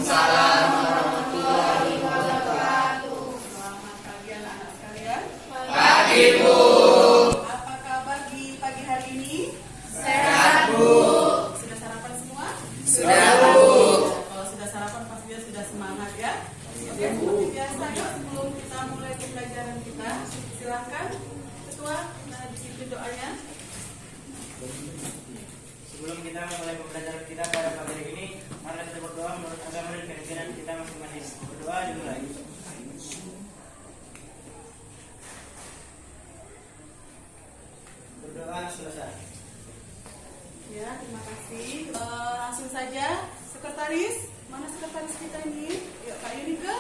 Waalaikumsalam warahmatullahi wabarakatuh. Selamat pagi anak-anak sekalian. Pagi, Bu. Apa kabar di pagi hari ini? Sehat, Bu. Sudah sarapan semua? Sudah, Bu. Kalau sudah sarapan pastinya sudah semangat ya. Oke, seperti biasa ya, sebelum kita mulai pembelajaran kita, silakan Ketua dipimpin doanya. Sebelum kita memulai pembelajaran kita pada pagi hari ini, mari kita berdoa menurut agama dan keyakinan kita masing-masing. Berdoa dimulai. Berdoa selesai. Ya, terima kasih. Langsung saja, sekretaris. Mana sekretaris kita ini? Yuk, Kak Yunike.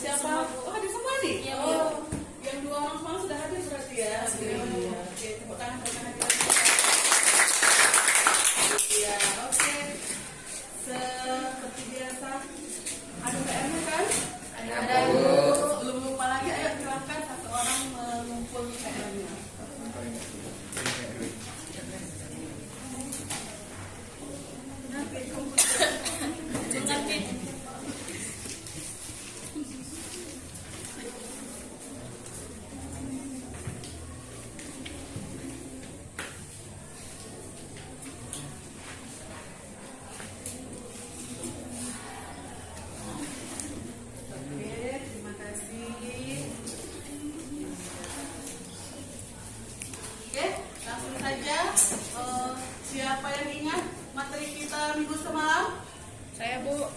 Siapa? Oh, hadir semua nih? Iya, Oh, iya. yang dua orang semalam sudah hadir berarti ya? Iya. Oke, tepuk tangan hadir. Iya, oke. Seperti biasa, ada PR-nya kan? Ada, Bu. Belum lupa lagi, ayo silakan satu orang mengumpul PR-nya. Nanti kumpul. Mengerti. Oke, terima kasih. Oke, langsung saja. Siapa yang ingat materi kita minggu semalam? Saya, Bu.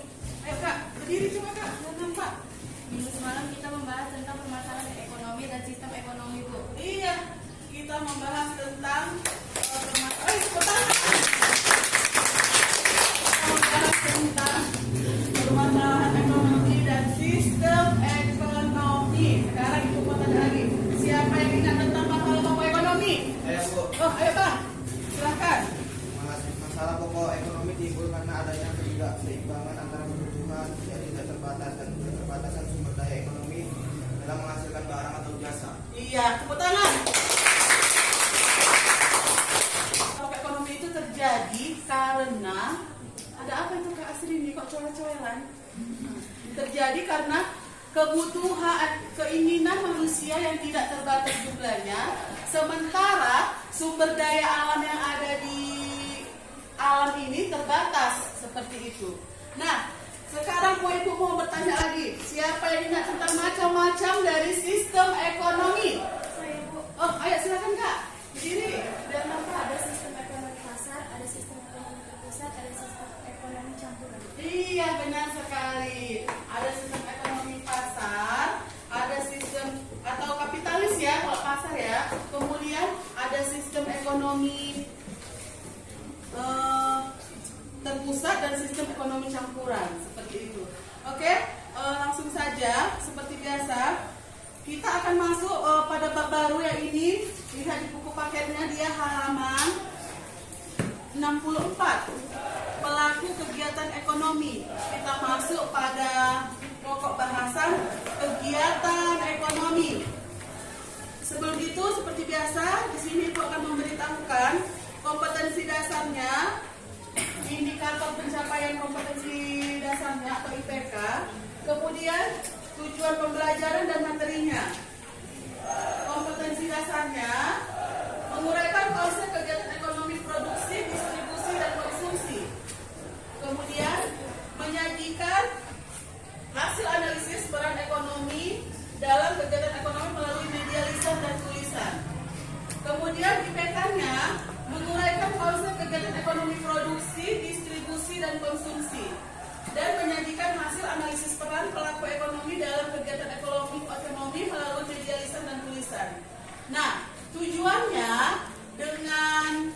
Ayo Kak, berdiri coba Kak, biar nampak. Minggu semalam kita membahas tentang permasalahan ekonomi dan sistem ekonomi, Bu. Iya, kita membahas tentang permasalahan. Membahas tentang permasalahan ekonomi dan sistem ekonomi. Sekarang ibu kota lagi. Siapa yang ingat tentang masalah pokok ekonomi? Ayo, Bu. Oh, ayo Bang, silakan. Masalah pokok ekonomi timbul karena adanya ketidakseimbangan antara kebutuhan yang tidak terbatas dan keterbatasan sumber daya ekonomi dalam menghasilkan barang atau jasa. Iya, tepuk tangan. Pokok ekonomi itu terjadi karena ada apa itu Kak Asri ini kok coel-coelan? Terjadi karena kebutuhan, keinginan manusia yang tidak terbatas jumlahnya, sementara sumber daya alam yang ada di alam ini terbatas seperti itu. Nah, sekarang ibu mau bertanya lagi, siapa yang ingat tentang macam-macam dari sistem ekonomi? Saya, Bu. Oh, ayo silakan Kak. Berdiri, biar nampak. Ada sistem ekonomi pasar, ada sistem ekonomi terpusat, ada sistem ekonomi campuran. Iya, benar sekali. Ada sistem ekonomi pasar, ada sistem atau kapitalis ya, kalau pasar ya. Kemudian ada sistem ekonomi terpusat dan sistem ekonomi campuran seperti itu. Oke, langsung saja seperti biasa kita akan masuk pada bab baru yang ini. Lihat di buku paketnya, dia halaman 64, pelaku kegiatan ekonomi. Kita masuk pada pokok bahasan kegiatan ekonomi. Sebelum itu, seperti biasa, di sini Ibu akan memberitahukan kompetensi dasarnya, indikator pencapaian kompetensi dasarnya atau IPK, kemudian tujuan pembelajaran dan materinya. Kompetensi dasarnya menguraikan konsep kegiatan ekonomi produksi, distribusi, dan konsumsi. Kemudian menyajikan hasil analisis peran ekonomi dalam kegiatan ekonomi melalui media lisan dan tulisan. Kemudian IPK-nya menguraikan konsep kegiatan ekonomi produksi, distribusi, dan konsumsi, dan menyajikan hasil analisis peran pelaku ekonomi dalam kegiatan ekonomi melalui media lisan dan tulisan. Nah, tujuannya dengan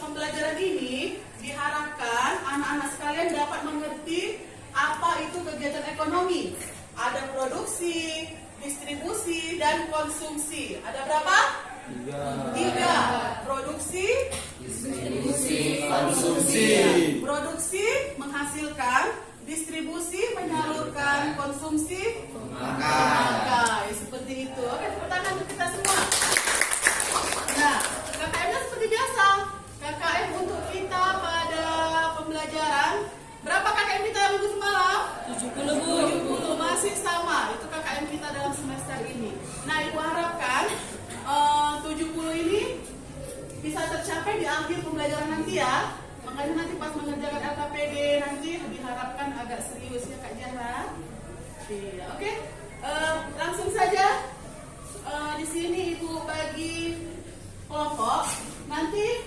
pembelajaran ini diharapkan anak-anak sekalian dapat mengerti apa itu kegiatan ekonomi. Ada produksi, distribusi, dan konsumsi. Ada berapa? Tiga. Produksi, Distribusi, konsumsi. produksi menghasilkan, distribusi menyalurkan, konsumsi memakai. Seperti itu. Oke, tepuk tangan untuk kita semua. Nah, KKM-nya seperti biasa. KKM untuk kita pada pembelajaran. Berapa KKM kita minggu semalam? sampai di akhir pembelajaran nanti ya. Makanya nanti pas mengerjakan LKPD nanti diharapkan agak serius ya Kak Jara. Iya, oke. Langsung saja. Di sini Ibu bagi kelompok. Nanti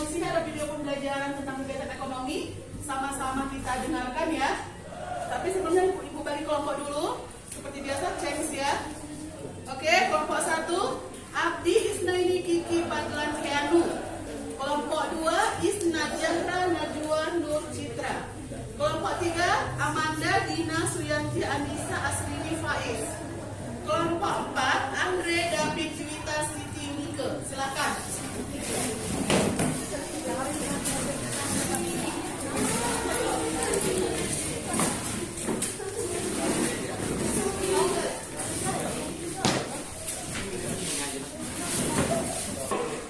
di sini ada video pembelajaran tentang kegiatan ekonomi. Sama-sama kita dengarkan ya. Tapi sebelumnya Ibu bagi kelompok dulu. Seperti biasa, change ya. Oke, kelompok 1 Abdi Isnaini Kiki Padlan Heanu. Kelompok 2 Isna Jahra Najwa Nur Citra. Kelompok 3 Amanda Dina Suyanti Anissa Asrini Faiz. Kelompok 4 Andre David Juwita Siti Mike. Silakan.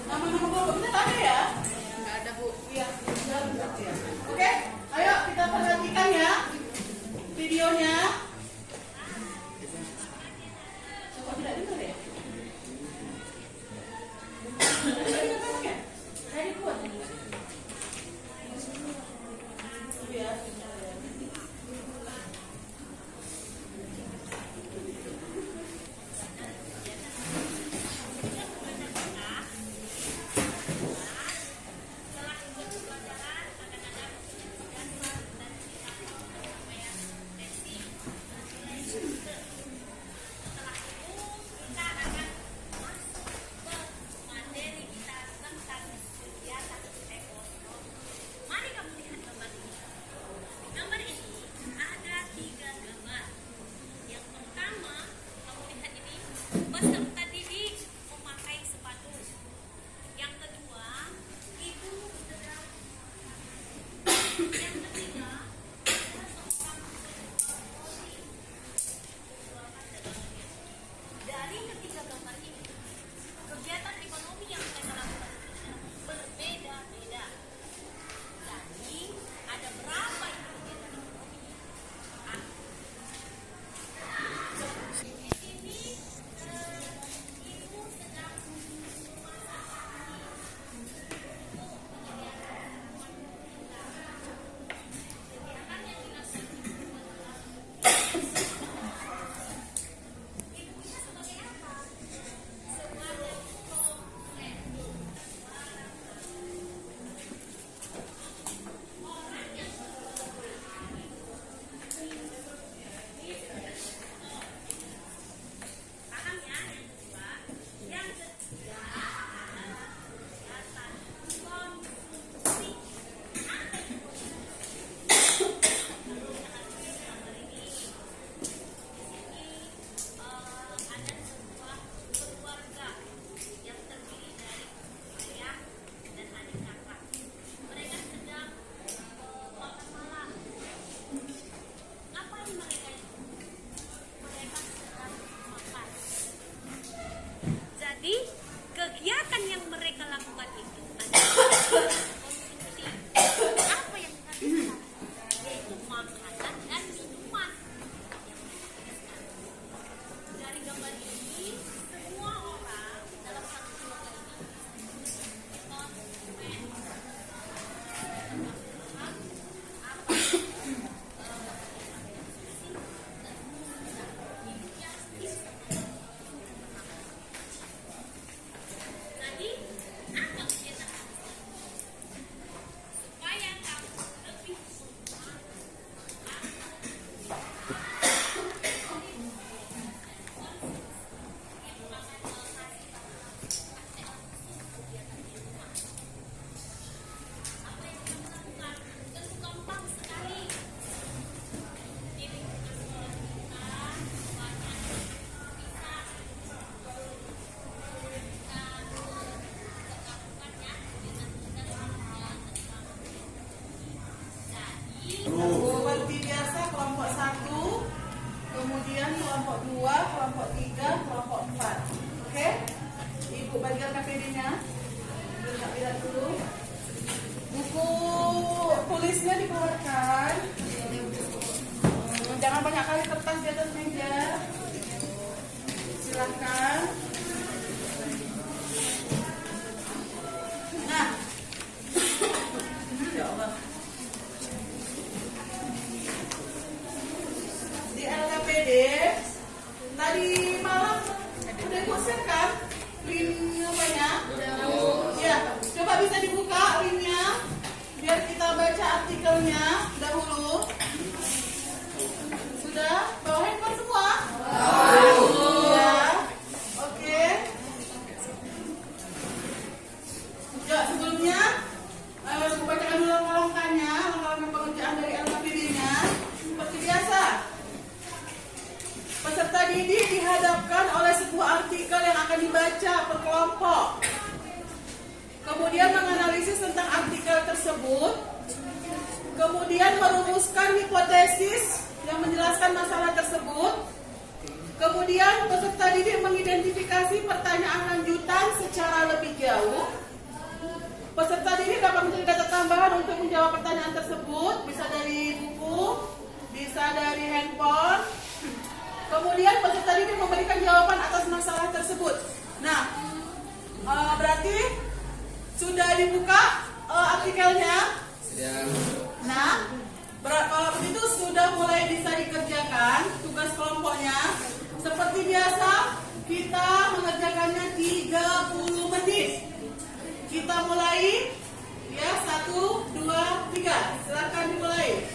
Nama-nama kelompoknya tak ada ya? Nggak ada Bu. Iya, berarti ya. Oke, ayo kita perhatikan ya videonya. Coba tidak dengar ya? Saya kuat. Iya. Peserta didik memakai sepatu. Yang kedua, ibu sedang. Yang ketiga, dari ketiga gambar ini, kegiatan ekonomi yang mereka lakukan berbeda-beda. Jadi, ada berapa itu kegiatan ekonomi? Di sini ibu sedang kegiatan yang dilakukan ibunya sebagai apa? Sebagai komplain. Orang yang paham ya? Yang ketiga adalah kegiatan konsumsi. Apa itu konsumsi? Gambar ini, di sini ada sebuah keluarga yang terdiri dari ayah dan adik kakak. Mereka sedang makan malam. Ngapain mereka itu? Mereka sedang makan. Jadi, kegiatan yang mereka lakukan itu adalah konsumsi. Apa yang mereka lakukan? Yaitu makanan dan minuman. Dari gambar ini, semua orang dalam satu keluarga ini konsumen. Jadi, apa kegiatan supaya kamu lebih tentu gampang sekali. Di lingkungan sekolah kita banyak bisa Seperti biasa kelompok 1, kemudian kelompok 2, kelompok 3, kelompok 4. Oke? Ibu bagikan KPD-nya. Lihat dulu. Buku tulisnya dikeluarkan. Jangan banyak kali kertas di atas meja. Silahkan. Nah, artikelnya dahulu? Sudah? Bawa handphone semua? Ya. Oke. Ya, sebelumnya aku bacakan dulu langkah-langkahnya, langkah-langkah pengerjaan dari LKPD-nya. Seperti biasa, peserta didik dihadapkan oleh sebuah artikel yang akan dibaca per kelompok. Kemudian menganalisis tentang artikel tersebut. Kemudian merumuskan hipotesis yang menjelaskan masalah tersebut. Kemudian peserta didik mengidentifikasi pertanyaan lanjutan secara lebih jauh. Peserta didik dapat mencari data tambahan untuk menjawab pertanyaan tersebut, bisa dari buku, bisa dari handphone. Kemudian peserta didik memberikan jawaban atas masalah tersebut. Nah, berarti sudah dibuka artikelnya. Nah, kalau begitu sudah mulai bisa dikerjakan tugas kelompoknya. Seperti biasa, kita mengerjakannya 30 menit. Kita mulai, ya, 1, 2, 3. Silakan dimulai.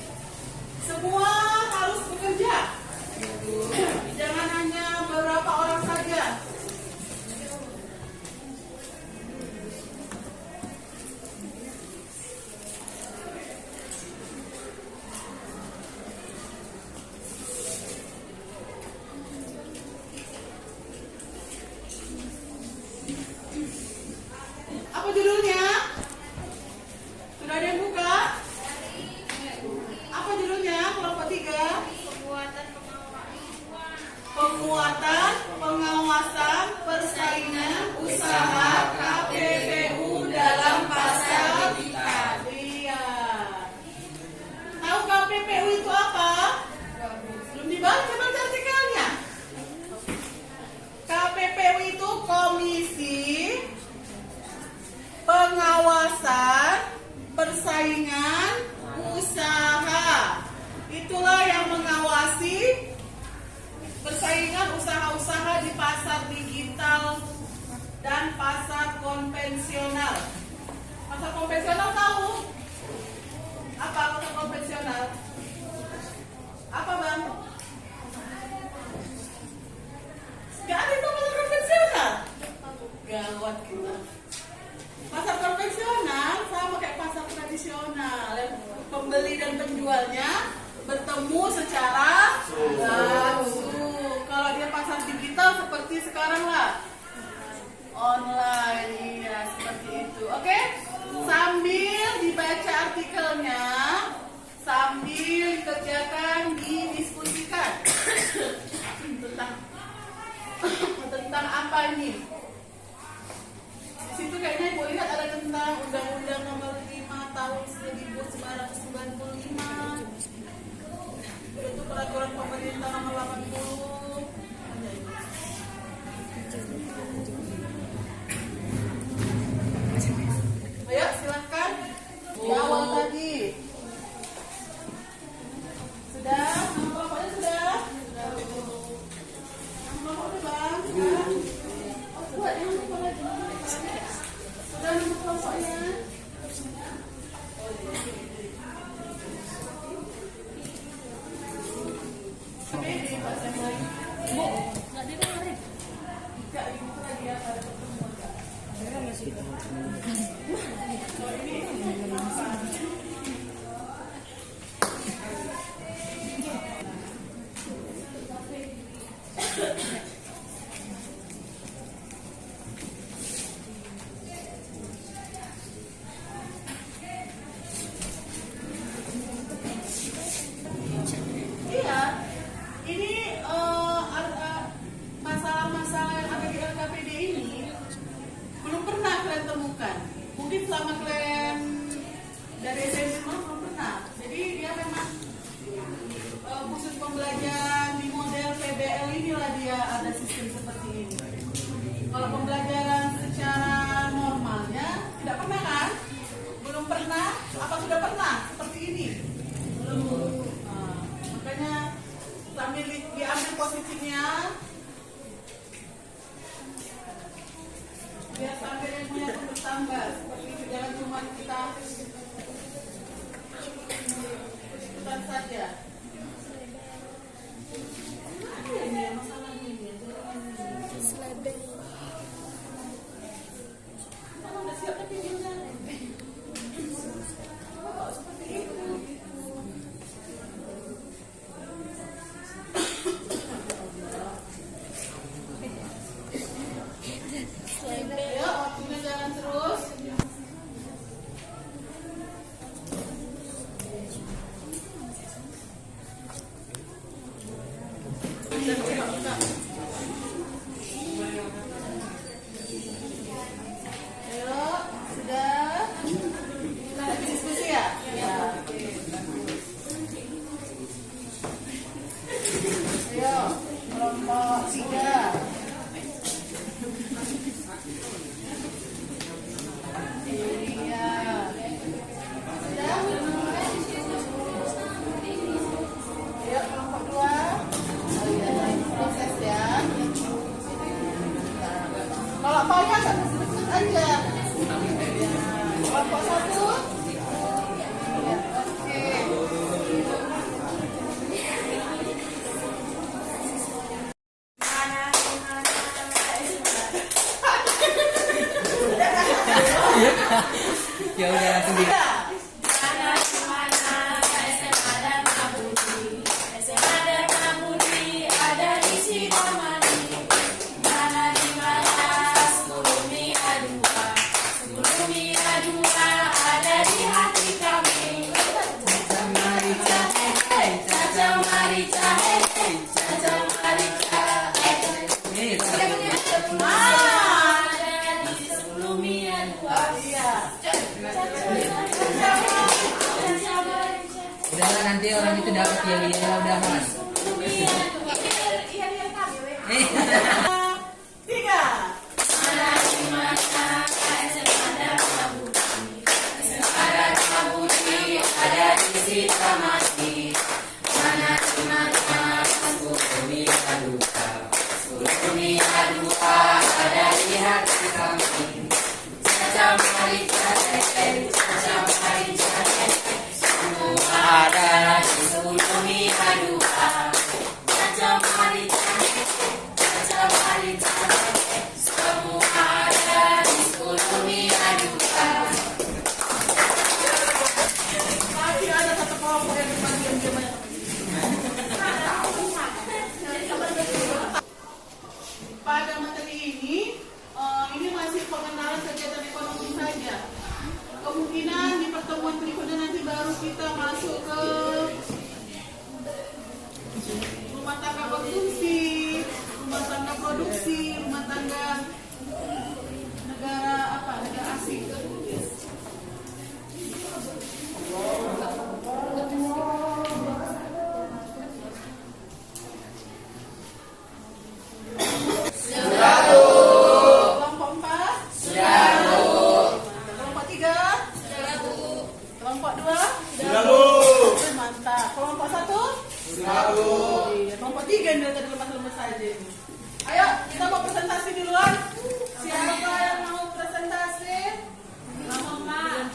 Semua harus bekerja. Jangan hanya beberapa orang saja. Apa judulnya? Sudah ada yang buka? Apa judulnya? Kelompok 3. Penguatan pengawasan persaingan usaha KPPU dalam pasar digital. Iya. Tahu KPPU itu apa? Belum dibaca artikelnya. KPPU itu Komisi Pengawasan Persaingan Usaha. Itulah yang mengawasi persaingan usaha-usaha di pasar digital dan pasar konvensional. Pasar konvensional tahu? Apa pasar konvensional? Apa, Bang? Gak ada itu pasar konvensional. Gawat kita. Pasar konvensional sama kayak pasar tradisional. Pembeli dan penjualnya bertemu secara langsung. Kalau dia pasar digital seperti sekarang lah, online, ya seperti itu. Oke, sambil dibaca artikelnya, sambil dikerjakan, didiskusikan tentang apa ini. Di situ kayaknya Ibu lihat ada tentang Undang-Undang Nomor 5 Tahun 1995. Itu peraturan pemerintah nomor 80. Ayo silahkan di awal tadi. Sudah? Nama kelompoknya sudah? Nama kelompoknya, Bang? Sudah? Oh, buat yang lupa lagi. Sudah nama kelompoknya? Iya, ini masalah-masalah yang ada di LKPD ini belum pernah kalian temukan. Mungkin selama kalian dari SMP belum pernah. Jadi dia memang khusus pembelajaran di model PBL inilah dia ada sistem seperti ini. Kalau pembelajaran secara normalnya tidak pernah kan? Belum pernah? Apa sudah pernah seperti ini? Belum. Makanya sambil diambil posisinya, biar sambil ilmunya bertambah. Seperti itu, jangan cuma kita buka. Ayo, sudah. Lagi diskusi ya? Ya, oke. Ayo, kelompok 3. Iya. Sudah? Ayo, kelompok 2. Oh iya, proses ya. Kalau maunya nggak deket aja. Kelompok 1. Ya, oke. Ya udah langsung di. Udahlah nanti orang itu dapat yang dia udahan. 3. Ada Masih ada satu kelompok yang cuma diam-diam aja. Pada materi ini masih pengenalan kegiatan ekonomi saja. Kemungkinan di pertemuan berikutnya nanti baru kita masuk ke rumah tangga konsumsi, rumah tangga produksi, rumah tangga negara asing. Kelompok 4 sudah. Kelompok 3 sudah. Kelompok 2 sudah. Mantap. Kelompok 1 sudah. Kelompok 3 ini tadi lemas-lemas saja. Ayo kita mau presentasi duluan. Siapa yang mau presentasi? Mama.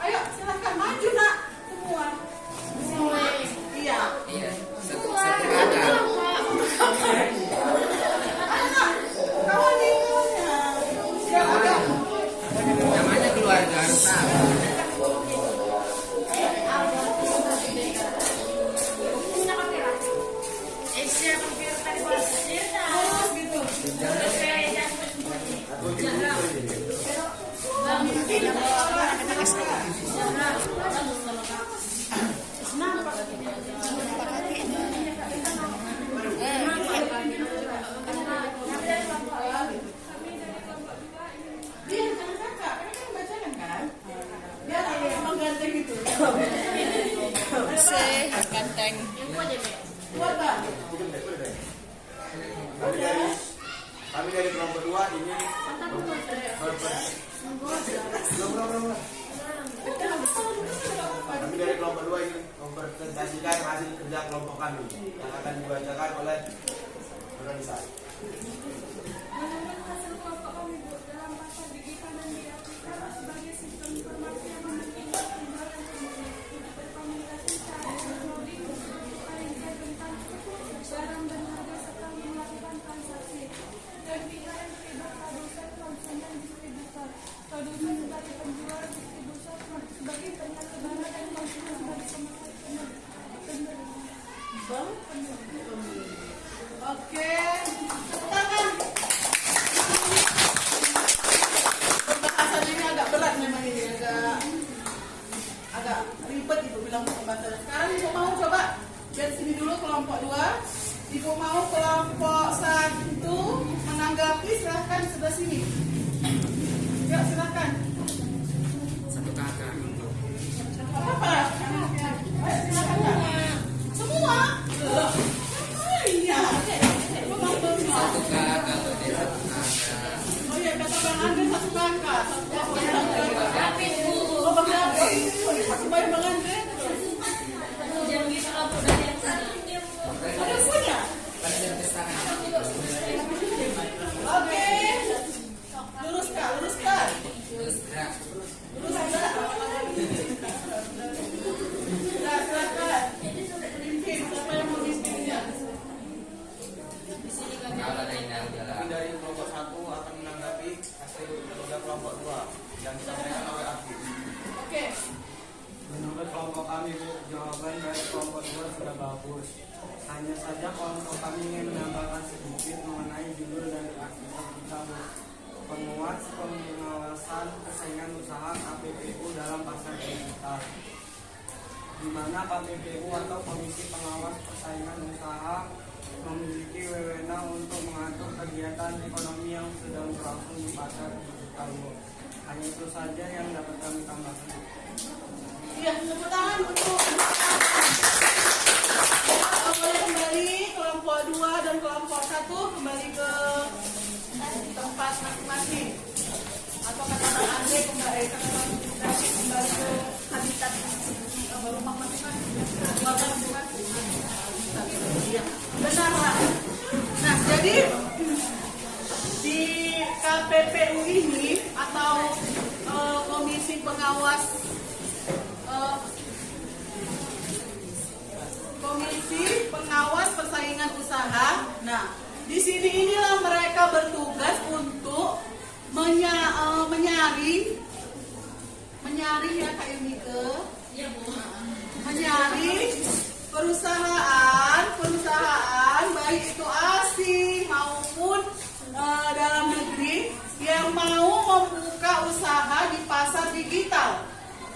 Ayo silahkan maju nak semua. Iya. satu kata. Kawan nih kawannya. Siapa? Namanya keluarga harus tahu. Terus gitu. Dia jangan kakak, karena kan bacakan kan? Biar emang ganteng gitu. Ganteng. Buat bang. Kami dari kelompok 2 ini kami dari kelompok 2 ini mempresentasikan hasil kerja kelompok kami yang akan dibacakan oleh organisasi. Menurut hasil kelompok kami Bu, dalam pasar digital dan diartikan sebagai sistem informasi yang memungkinkan penjualan tersebut untuk berkomunikasi secara elektronik, mengingat tentang barang dan harga serta melakukan transaksi. Dan 3 yang terlibat produsen, konsumen, distributor. Produsen sebagai penjual, distributor sebagai penyalur barang dan konsumen sebagai pemakai pembeli. Oke. Tangan. Pembahasan ini agak berat memang ini, agak ribet itu bilang pembahasan. Sekarang mau coba dari sini dulu kelompok 2. Ibu mau kelompok 1 menanggapi, silahkan sebelah sini. Ya, silahkan. Satu kakak. Apa? Ayo, silakan Kak. Semua? Iya. Satu kakak tuh dia satu kakak. Oh iya, kata Bang Andre satu kakak. Oh, Bang David. Satu bayi Bang Andre. Ada punya? Kan dia tangan. Oke. Luruskan, luruskan. Terus gerak. Luruskan. Nah, silakan. Pimpin, siapa yang mau pimpinnya? Kalau ada indah udahlah. Kami dari kelompok 1 akan menanggapi hasil kerja kelompok 2 yang disampaikan oleh Aktif. Oke. Menurut kelompok kami, Bu, jawaban dari kelompok 2 sudah bagus. Hanya saja kelompok kami ingin menambahkan sedikit mengenai judul dari artikel kita, Bu. Penguat pengawasan persaingan usaha KPPU dalam pasar digital, di mana KPPU atau Komisi Pengawas Persaingan Usaha memiliki wewenang untuk mengatur kegiatan ekonomi yang sedang berlangsung di pasar digital, Bu. Hanya itu saja yang dapat kami tambahkan. Iya, tepuk tangan untuk boleh kembali kelompok 2 dan kelompok 1 kembali ke tempat masing-masing. Atau kata Bang Andre kembali ke habitat rumah masing-masing. Iya, benar lah. Nah, jadi di KPPU ini atau Komisi Pengawas Persaingan Usaha. Nah, di sini inilah mereka bertugas untuk menyaring ya Kak Yunike, menyaring perusahaan baik itu asing maupun dalam negeri yang mau membuka usaha di pasar digital.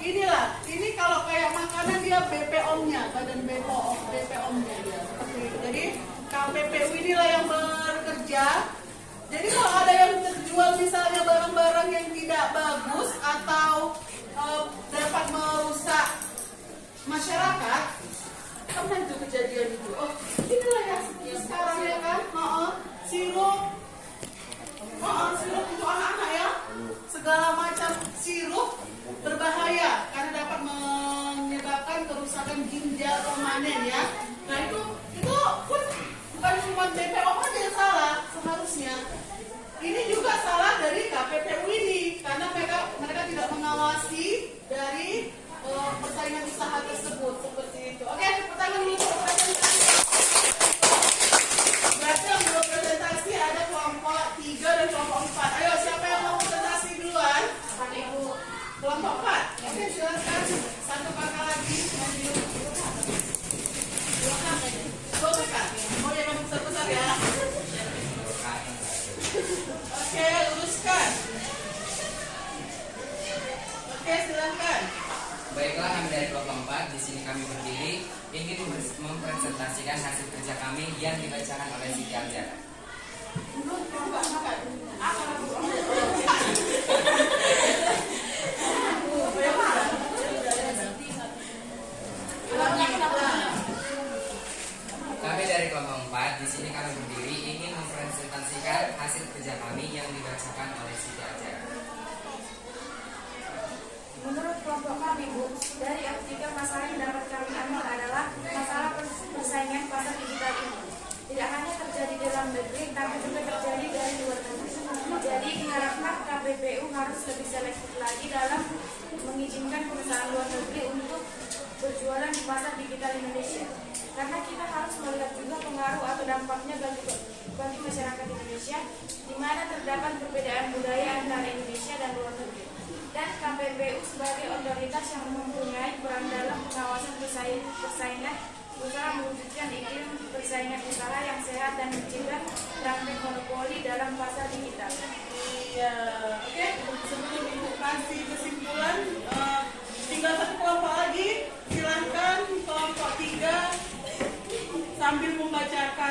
Inilah, ini kalau kayak makanan dia BPOM-nya, Badan BPOM-nya dia. Jadi KPPU inilah yang bekerja. Jadi kalau ada yang terjual misalnya barang-barang yang tidak bagus atau dapat merusak masyarakat, pernah itu kejadian itu. Oh, inilah ya sekarang ya kan, sirup untuk anak-anak ya, segala macam sirup berbahaya karena dapat menyebabkan kerusakan ginjal permanen ya. Nah itu pun bukan cuma BPOM aja yang salah seharusnya. Ini juga salah dari KPPU ini karena mereka tidak mengawasi dari persaingan usaha tersebut seperti itu. Oke, tepuk tangan dulu untuk presentasi. Berarti yang belum presentasi ada kelompok 3 dan kelompok 4. Ayo, siapa yang mau presentasi duluan? Ibu. Kelompok 4. Oke, silakan. Satu kakak lagi. Dua kakak. Oh ya, kamu besar-besar ya. Oke, luruskan. Oke, silakan. Baiklah, kami dari kelompok 4 di sini kami berdiri ingin mempresentasikan hasil kerja kami yang dibacakan oleh Siti Aljara. Kami dari kelompok 4 di sini kami berdiri ingin mempresentasikan hasil kerja kami yang dibacakan oleh Siti Aljara. Menurut kelompok kami, Bu, dari artikel masalah yang dapat kami ambil adalah masalah persaingan pasar digital ini. Tidak hanya terjadi di dalam negeri, tapi juga terjadi dari luar negeri. Jadi diharapkan KPPU harus lebih selektif lagi dalam mengizinkan perusahaan luar negeri untuk berjualan di pasar digital Indonesia. Karena kita harus melihat juga pengaruh atau dampaknya bagi masyarakat Indonesia, di mana terdapat perbedaan budaya antara Indonesia dan luar negeri. Dan KPPU sebagai otoritas yang mempunyai peran dalam pengawasan persaingan usaha mewujudkan iklim persaingan usaha yang sehat dan mencegah praktek monopoli dalam pasar digital. Iya, oke. Sebelum Ibu kasih kesimpulan, tinggal satu kelompok lagi. Silakan kelompok 3 sambil membacakan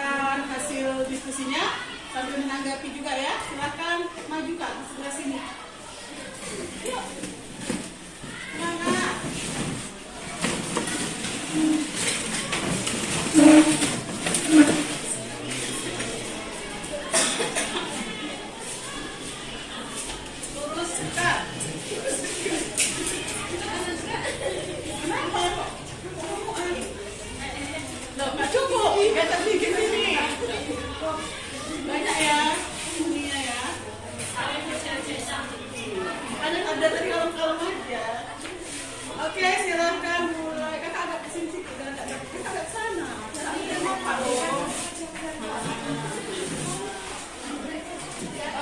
kelihatan dikit ini. Banyak ya ininya ya. Ada tadi kalem-kalem aja. Oke, silakan mulai. Kakak agak kesini sih, kakak agak sana. Jangan lupa dong.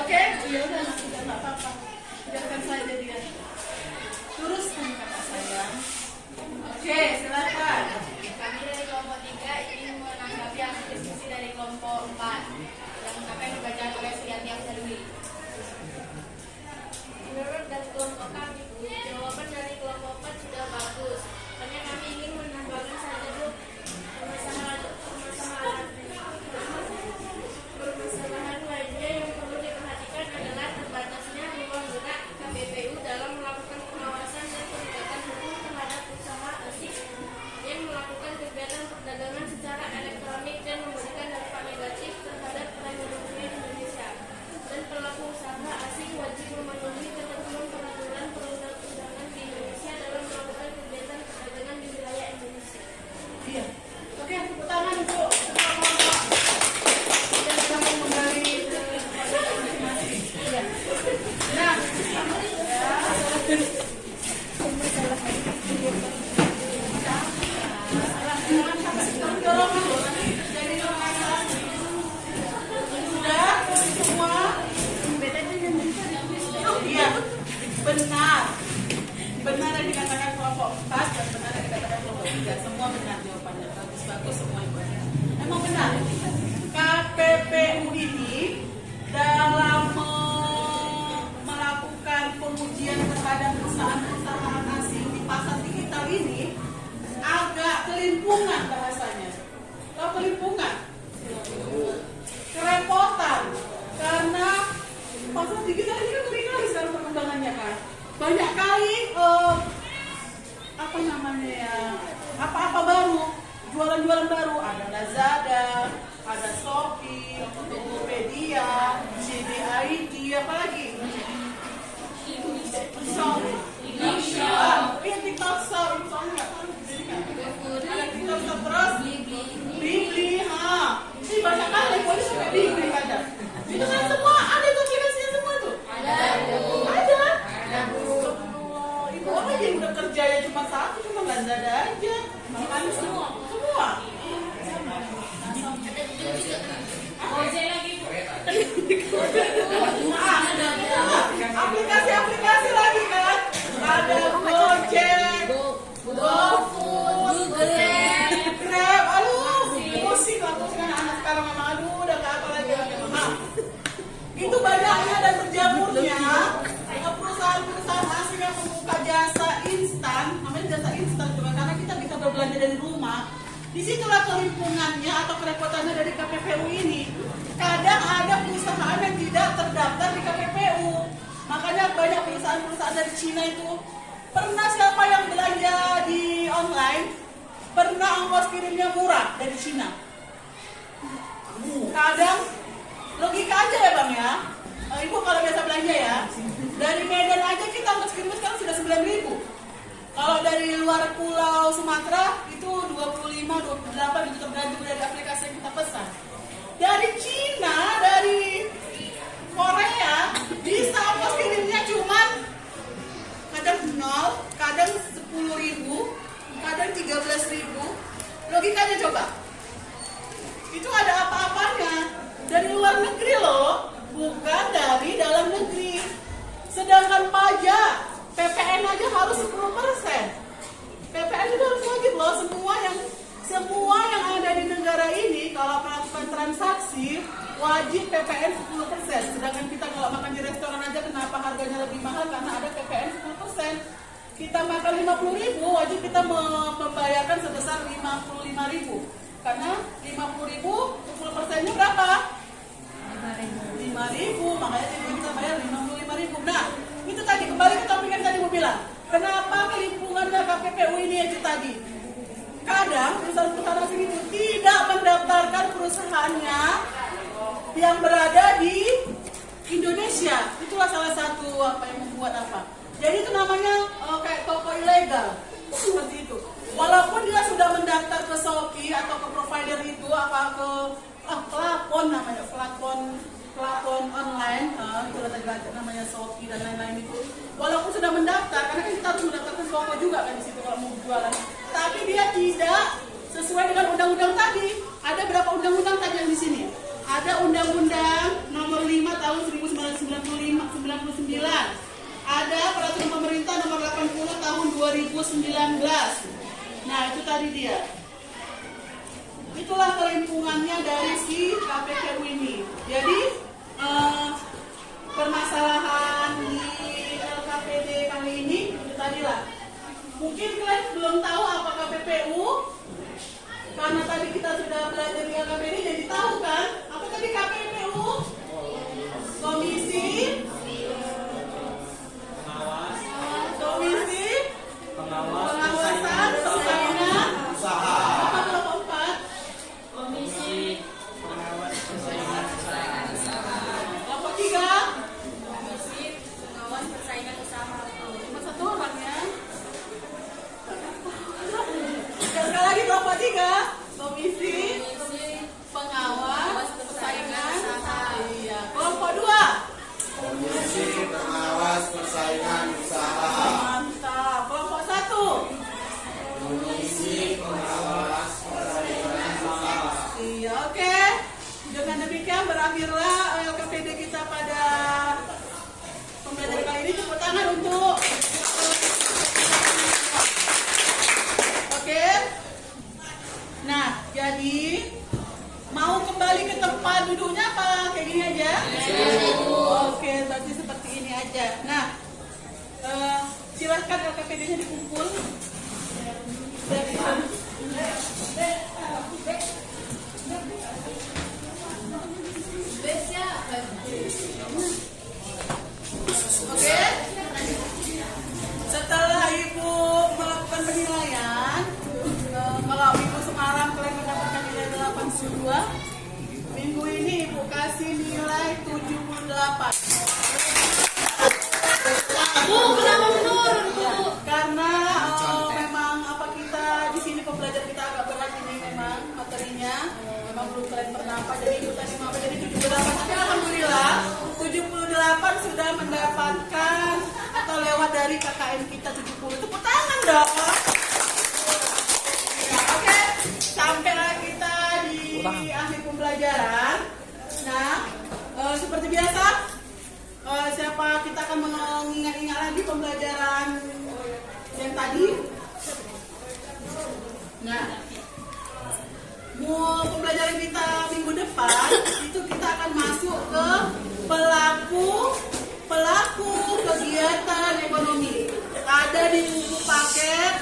Oke, ya udah, sudah tak apa-apa. Biarkan saja dia. Teruskan kakak sayang. Oke, silakan. Kami dari kelompok 3 ingin menanggapi hasil diskusi dari kelompok 4 yang apa yang dibacakan oleh Suyanti Afsarwi. Menurut dari kelompok kami, jawaban dari kelompok 4 sudah bagus. Hanya kami ingin menambahkan satu permasalahan lainnya yang perlu diperhatikan adalah terbatasnya ruang gerak KPPU dalam melakukan pengawasan dan penegakan hukum terhadap usaha asing yang melakukan kegiatan perdagangan secara elektronik dan memberikan dampak negatif terhadap perekonomian Indonesia. Dan pelaku usaha asing wajib memenuhi ketentuan peraturan perundang-undangan di Indonesia dalam melakukan kegiatan perdagangan di wilayah Indonesia. Iya. Oke, tepuk tangan untuk kelompok yang sudah mau menggali masing-masing. Iya. Nah, iya, benar yang dikatakan kelompok 4 dan benar yang dikatakan kelompok 3. Semua benar jawabannya, bagus semua jawabannya. Emang benar, KPPU ini dalam melakukan pengujian terhadap perusahaan-perusahaan asing di pasar digital ini agak kelimpungan bahasanya. Tahu kelimpungan? Kerepotan, karena pasar digital ini kan ngeri kali sekarang perkembangannya kan. Banyak kali apa namanya ya, apa-apa baru, jualan-jualan baru. Ada Lazada, ada Shopee, Tokopedia, JDID, apa lagi? TikTok Shop, soalnya ada TikTok Shop terus, Bibli, ini banyak kali, boleh sampai Bibli ada. Itu kan semua ada itu aplikasinya semua tuh. Ada. Itu orang yang udah kerja ya cuma satu, cuma Lazada aja. Makanya semua. Aplikasi lagi kan. Ada Gojek, GoFood, Grab, pusing lah anak sekarang memang udah gak apa lagi maaf. Itu banyaknya dan berjamurnya perusahaan-perusahaan asing yang membuka jasa instan, namanya jasa instan cuma karena kita bisa berbelanja dari rumah. Disitulah kelimpungannya atau kerepotannya dari KPPU ini. Kadang ada perusahaan yang tidak terdaftar di KPPU. Makanya banyak perusahaan-perusahaan dari Cina itu. Pernah siapa yang belanja di online, pernah ongkos kirimnya murah dari Cina. Kadang logika aja ya Bang ya. Ibu kalau biasa belanja ya, dari Medan aja kita ongkos kirim sekarang sudah 9.000. Kalau dari luar pulau Sumatera itu 25, 28 itu tergantung dari aplikasi yang kita pesan. Dari Cina, dari Korea bisa ongkos kirimnya cuman kadang 0, kadang 10.000, kadang 13.000. Logikanya coba. Itu ada apa-apanya. Dari luar negeri loh, bukan dari dalam negeri. Sedangkan pajak PPN aja harus 10%. PPN itu harus wajib loh, semua yang ada di negara ini kalau melakukan transaksi wajib PPN 10%. Sedangkan kita kalau makan di restoran aja kenapa harganya lebih mahal karena ada PPN 10%. Kita makan 50.000 wajib kita membayarkan sebesar 55.000. Karena 50.000 10%-nya berapa? 5.000, makanya kita bayar 55.000. Nah, itu tadi kembali ke topik yang tadi mau bilang. Kenapa kelimpungannya KPPU ini itu tadi? Kadang perusahaan-perusahaan asing itu tidak mendaftarkan perusahaannya yang berada di Indonesia. Itulah salah satu apa yang membuat apa. Jadi itu namanya kayak toko ilegal seperti itu. Walaupun dia sudah mendaftar ke Shopee atau ke provider itu, apa ke pelapon namanya, pelapon online, itu ada namanya Shopee dan lain-lain itu. Walaupun sudah mendaftar, karena kan kita harus mendaftarkan toko juga kan di situ kalau mau jualan. Tapi dia tidak sesuai dengan undang-undang tadi. Ada berapa undang-undang tadi yang di sini? Ada Undang-Undang Nomor 5 Tahun 1999. Ada Peraturan Pemerintah Nomor 80 Tahun 2019. Nah, itu tadi dia. Itulah kelimpungannya dari si KPPU ini. Jadi permasalahan di LKPD kali ini itu tadilah. Mungkin kalian belum tahu apa KPPU, karena tadi kita sudah belajar di LKPD, jadi tahu kan apa tadi KPPU? Komisi Pengawasan Persaingan Usaha. Apa kelompok 4? Komisi Pengawas Persaingan Persaingan usaha. Kelompok 3? Komisi Pengawas Persaingan Usaha. Cuma satu orang ya. Sekali lagi kelompok 3, Komisi Pengawas Persaingan Usaha. Iya. Kelompok 2. Komisi Pengawas Persaingan Usaha. Mantap. Kelompok 1. Komisi Pengawas Persaingan Usaha. Iya, oke. Dengan demikian berakhirlah LKPD kita pada pembelajaran kali ini. Tepuk tangan untuk oke. Nah, jadi mau kembali ke tempat duduknya apa kayak gini aja? Oke, berarti seperti ini aja. Nah, silahkan LKPD-nya dikumpul. Oke. Setelah Ibu melakukan penilaian, kalau Ibu semalam kalian mendapatkan nilai 82, minggu ini Ibu kasih nilai 78. Bu, kenapa menurun, Bu? Karena memang apa kita di sini pembelajaran kita agak berat ini memang materinya, memang belum kalian pernah apa, jadi Ibu tadi mau jadi 78. Tapi alhamdulillah 78 sudah mendapatkan atau lewat dari KKN kita 70. Tepuk tangan dong. Ya, oke. Sampailah kita di akhir pembelajaran. Nah, seperti biasa, siapa kita akan mengingat-ingat lagi pembelajaran yang tadi. Nah, pembelajaran kita minggu depan itu kita akan masuk ke pelaku kegiatan ekonomi. Ada di buku paket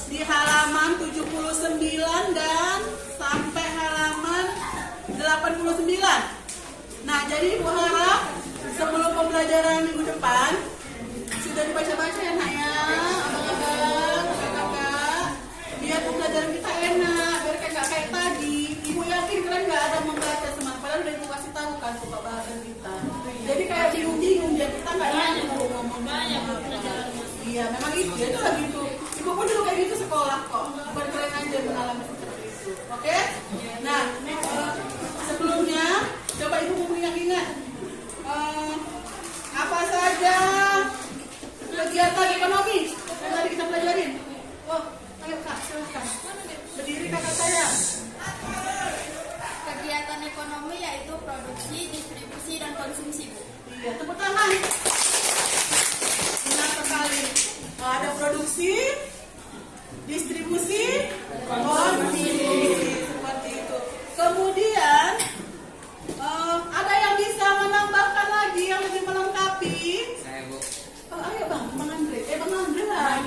di halaman 79 dan sampai halaman 89. Nah, jadi Ibu harap sebelum pembelajaran minggu depan sudah dibaca-baca ya nak ya, abang-abang, kakak-kakak, biar pembelajaran kita enak, biar kayak tadi. Ibu yakin kalian nggak ada membaca semangat, padahal udah Ibu kasih tahu kan pokok bahasan kita. Jadi kayak bingung-bingung dia, kita nggak tahu ngomong banyak pelajaran. Iya, memang itu ya, itu lagi itu. Ibu pun dulu kayak gitu sekolah kok, bukan kalian aja mengalami seperti itu. Oke? Nah, sebelumnya coba Ibu mengingat-ingat apa saja kegiatan ekonomi yang tadi kita pelajarin. Oh, ayo Kak, silahkan. Berdiri kakak saya. Kegiatan ekonomi yaitu produksi, distribusi, dan konsumsi, Bu. Iya, tepuk tangan. Benar sekali. Ada produksi, distribusi, konsumsi. Seperti itu. Kemudian ada yang bisa menambahkan lagi yang lebih melengkapi. Saya Bu. Oh, ayo Bang Andre. Bang Andre lah.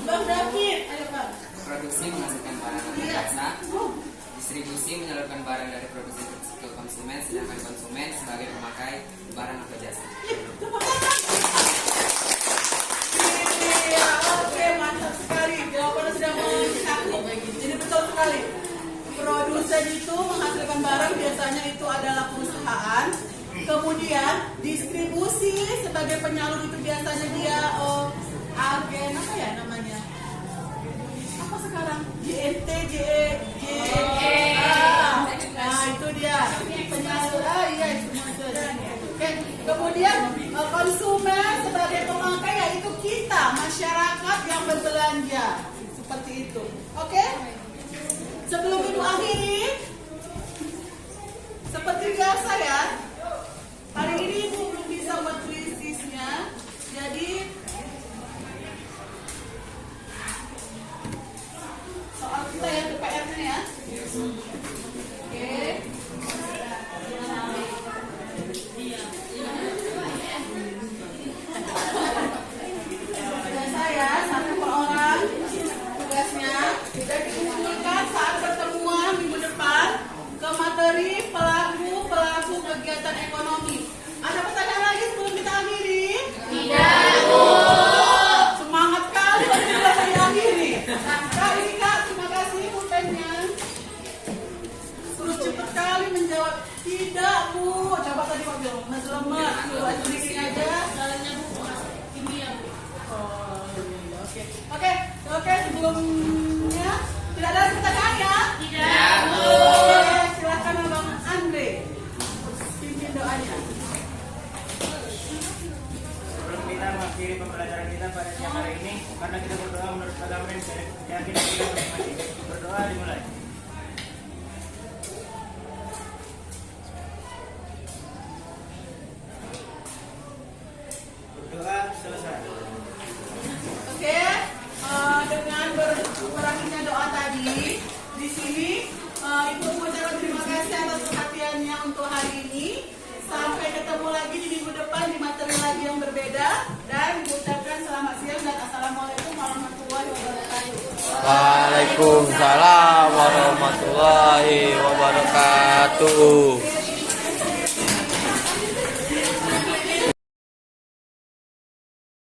Bang David. Ayo Bang. Produksi menghasilkan barang atau Iya. jasa. Oh. Distribusi menyalurkan barang dari produksi ke konsumen, sedangkan konsumen sebagai pemakai barang atau jasa. Tepuk tangan. Iya, oke, mantap sekali. Jawabannya sudah mencakup. Jadi betul sekali. Produsen itu menghasilkan barang, biasanya itu adalah perusahaan. Kemudian distribusi sebagai penyalur itu biasanya dia agen apa ya namanya? Apa sekarang? JNT, JE, berbelanja. Seperti itu. Oke? Sebelum Ibu akhiri, seperti biasa ya, hari ini Ibu belum bisa buat krisisnya. Jadi soal kita ya, PR-nya ya. Oke. Biasa ya, satu per orang tugasnya. Dan dikumpulkan saat pertemuan minggu depan ke materi pelaku kegiatan ekonomi. Ada pertanyaan lagi sebelum kita akhiri? Tidak, Bu. Semangat kali kalau sudah saya akhiri. Kak, ini Kak, terima kasih pulpennya. Suruh cepat kali menjawab. Tidak, Bu. Coba tadi Pak Bill, masih lemah. Coba sedikit aja. Jalannya Bu, ini ya Bu. Oh, iya, oke. Oke, sebelumnya tidak ada pertanyaan ya? Tidak, Bu. Oke, silakan Abang Andre. Pimpin doanya. Sebelum kita mengakhiri pembelajaran kita pada siang hari ini, karena kita berdoa menurut agama yang saya yakin kita menikmati. Berdoa dimulai. Berdoa selesai. Oke, dengan berakhirnya doa tadi, di sini Ibu mengucapkan terima kasih atas perhatiannya untuk hari ini. Sampai ketemu lagi di minggu depan di materi lagi yang berbeda. Dan Ibu ucapkan selamat siang dan assalamualaikum warahmatullahi wabarakatuh. Waalaikumsalam warahmatullahi wabarakatuh.